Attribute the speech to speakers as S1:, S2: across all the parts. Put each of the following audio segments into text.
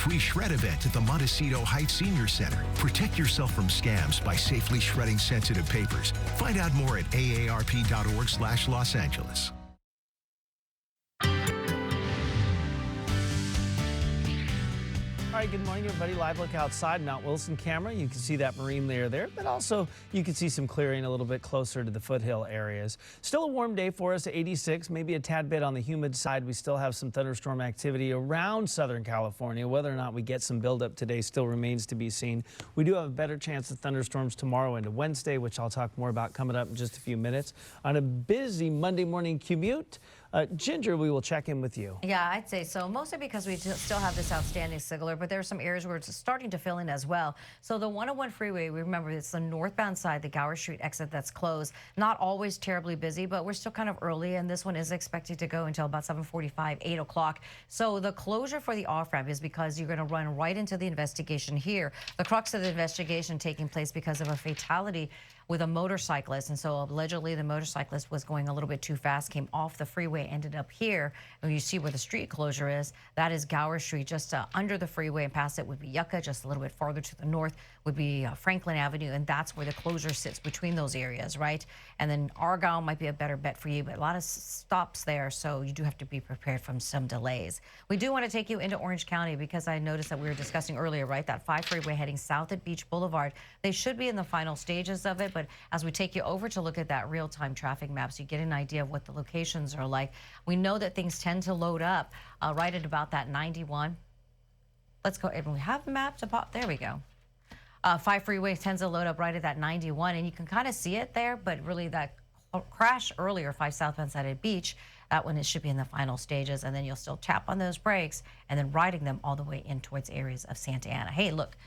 S1: free shred event at the Montecito Heights Senior Center. Protect yourself from scams by safely shredding sensitive papers. Find out more at aarp.org/Los Angeles.
S2: All right, good morning, everybody. Live look outside, Mount Wilson camera. You can see that marine layer there, but also you can see some clearing a little bit closer to the foothill areas. Still a warm day for us at 86, maybe a tad bit on the humid side. We still have some thunderstorm activity around Southern California. Whether or not we get some buildup today still remains to be seen. We do have a better chance of thunderstorms tomorrow into Wednesday, which I'll talk more about coming up in just a few minutes. On a busy Monday morning commute, Ginger, we will check in with you.
S3: Yeah, I'd say so, mostly because we still have this outstanding signaler, but there are some areas where it's starting to fill in as well. So the 101 freeway, remember, it's the northbound side, the Gower Street exit that's closed. Not always terribly busy, but we're still kind of early, and this one is expected to go until about 7:45, 8 o'clock. So the closure for the off-ramp is because you're going to run right into the investigation here. The crux of the investigation taking place because of a fatality with a motorcyclist, and so allegedly the motorcyclist was going a little bit too fast, came off the freeway, ended up here. And you see where the street closure is. That is Gower Street, just under the freeway, and past it would be Yucca. Just a little bit farther to the north would be Franklin Avenue, and that's where the closure sits between those areas, right? And then Argyle might be a better bet for you, but a lot of stops there, so you do have to be prepared from some delays. We do want to take you into Orange County because I noticed that we were discussing earlier, right, that 5 freeway heading south at Beach Boulevard. They should be in the final stages of it, but as we take you over to look at that real-time traffic map, so you get an idea of what the locations are like, we know that things tend to load up right at about that 91. Let's go, and we have the map to pop. There we go. 5 freeway tends to load up right at that 91, and you can kind of see it there, but really that crash earlier, 5 southbound side at Beach, that one, it should be in the final stages, and then you'll still tap on those brakes and then riding them all the way in towards areas of Santa Ana. Hey, look,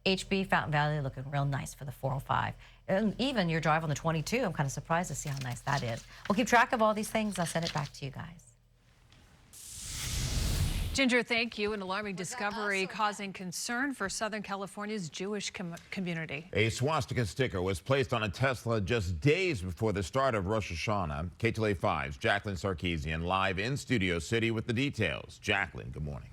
S3: HB, Fountain Valley, looking real nice for the 405. And even your drive on the 22, I'm kind of surprised to see how nice that is. We'll keep track of all these things. I'll send it back to you guys.
S4: Ginger, thank you. An alarming discovery causing concern for Southern California's Jewish community.
S5: A swastika sticker was placed on a Tesla just days before the start of Rosh Hashanah. Ktladt 5's Jacqueline Sarkeesian live in Studio City with the details. Jacqueline, good morning.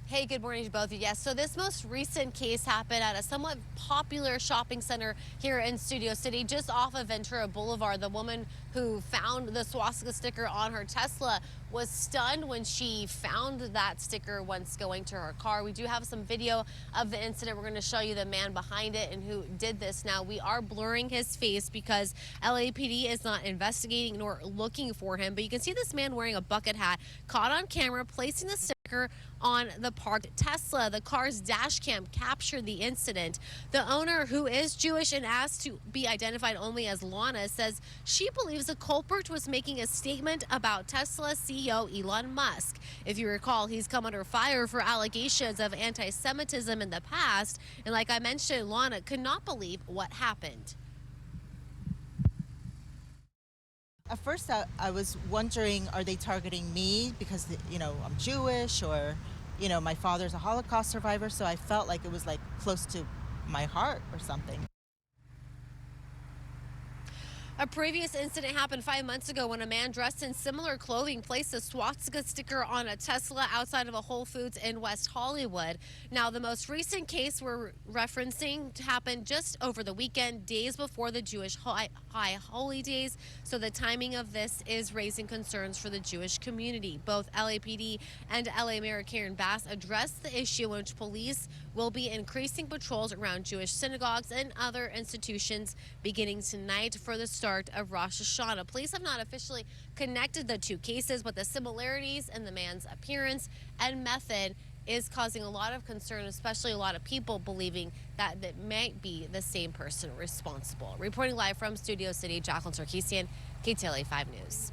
S6: Hey, good morning to both of you. Yes, so this most recent case happened at a somewhat popular shopping center here in Studio City, just off of Ventura Boulevard. The woman who found the swastika sticker on her Tesla was stunned when she found that sticker once going to her car. We do have some video of the incident. We're going to show you the man behind it and who did this. Now, we are blurring his face because LAPD is not investigating nor looking for him, but you can see this man wearing a bucket hat caught on camera placing the sticker on the parked Tesla. The car's dash cam captured the incident. The owner, who is Jewish and asked to be identified only as Lana, says she believes the culprit was making a statement about Tesla CEO Elon Musk. If you recall, he's come under fire for allegations of anti-Semitism in the past. And like I mentioned, Lana could not believe what happened.
S7: At first, I was wondering, are they targeting me because, you know, I'm Jewish, or, you know, my father's a Holocaust survivor, so I felt like it was like close to my heart or something.
S6: A previous incident happened 5 months ago when a man dressed in similar clothing placed a swastika sticker on a Tesla outside of a Whole Foods in West Hollywood. Now, the most recent case we're referencing happened just over the weekend, days before the Jewish high holy days. So the timing of this is raising concerns for the Jewish community. Both LAPD and LA Mayor Karen Bass addressed the issue, in which police will be increasing patrols around Jewish synagogues and other institutions beginning tonight for the start of Rosh Hashanah. Police have not officially connected the two cases, but the similarities in the man's appearance and method is causing a lot of concern, especially a lot of people believing that that might be the same person responsible. Reporting live from Studio City, Jacqueline Sarkeesian, Ktladt 5 News.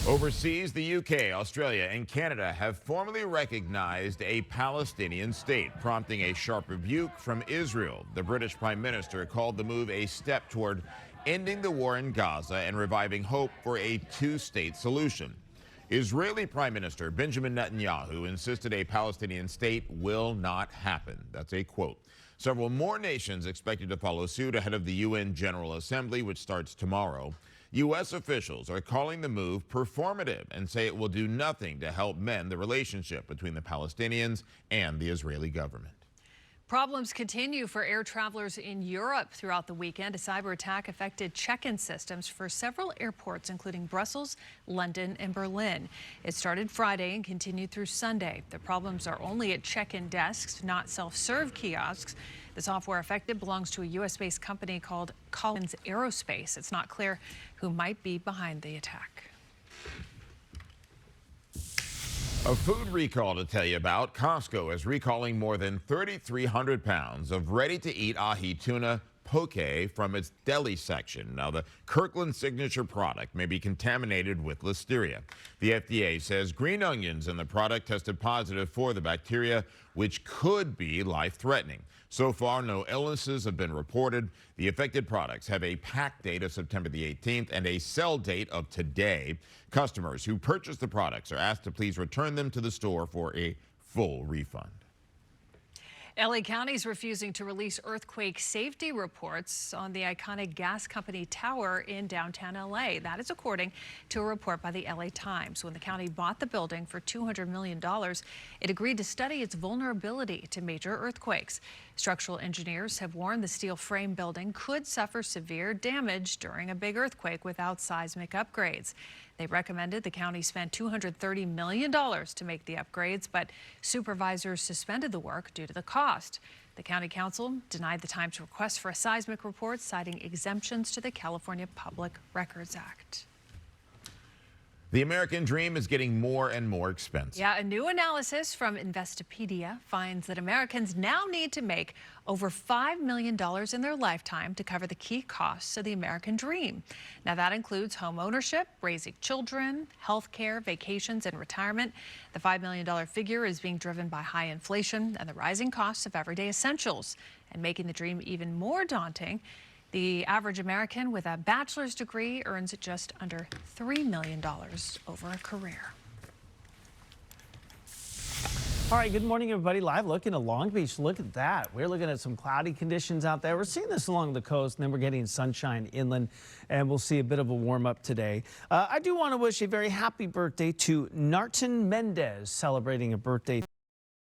S5: Overseas, the UK, Australia, and Canada have formally recognized a Palestinian state, prompting a sharp rebuke from Israel. The British Prime Minister called the move a step toward ending the war in Gaza and reviving hope for a two-state solution. Israeli Prime Minister Benjamin Netanyahu insisted a Palestinian state will not happen. That's a quote. Several more nations expected to follow suit ahead of the UN General Assembly, which starts tomorrow. U.S. officials are calling the move performative and say it will do nothing to help mend the relationship between the Palestinians and the Israeli government.
S4: Problems continue for air travelers in Europe throughout the weekend. A cyber attack affected check-in systems for several airports, including Brussels, London, and Berlin. It started Friday and continued through Sunday. The problems are only at check-in desks, not self-serve kiosks. The software affected belongs to a U.S.-based company called Collins Aerospace. It's not clear who might be behind the attack.
S5: A food recall to tell you about. Costco is recalling more than 3,300 pounds of ready-to-eat ahi tuna poke from its deli section. Now, the Kirkland signature product may be contaminated with listeria. The FDA says green onions in the product tested positive for the bacteria, which could be life-threatening. So far, no illnesses have been reported. The affected products have a pack date of September the 18th and a sell date of today. Customers who purchase the products are asked to please return them to the store for a full refund.
S4: LA County is refusing to release earthquake safety reports on the iconic gas company tower in downtown LA. That is according to a report by the LA Times. When the county bought the building for $200 million, it agreed to study its vulnerability to major earthquakes. Structural engineers have warned the steel frame building could suffer severe damage during a big earthquake without seismic upgrades. They recommended the county spend $230 million to make the upgrades, but supervisors suspended the work due to the cost. The county council denied the Times' request for a seismic report, citing exemptions to the California Public Records Act.
S5: The American dream is getting more and more expensive.
S4: Yeah, a new analysis from Investopedia finds that Americans now need to make over $5 million in their lifetime to cover the key costs of the American dream. Now, that includes home ownership, raising children, health care, vacations, and retirement. The $5 million figure is being driven by high inflation and the rising costs of everyday essentials. And making the dream even more daunting, the average American with a bachelor's degree earns just under $3 million over a career.
S2: All right, good morning, everybody. Live look into Long Beach. Look at that. We're looking at some cloudy conditions out there. We're seeing this along the coast, and then we're getting sunshine inland, and we'll see a bit of a warm up today. I do want to wish a very happy birthday to Narton Mendez, celebrating a birthday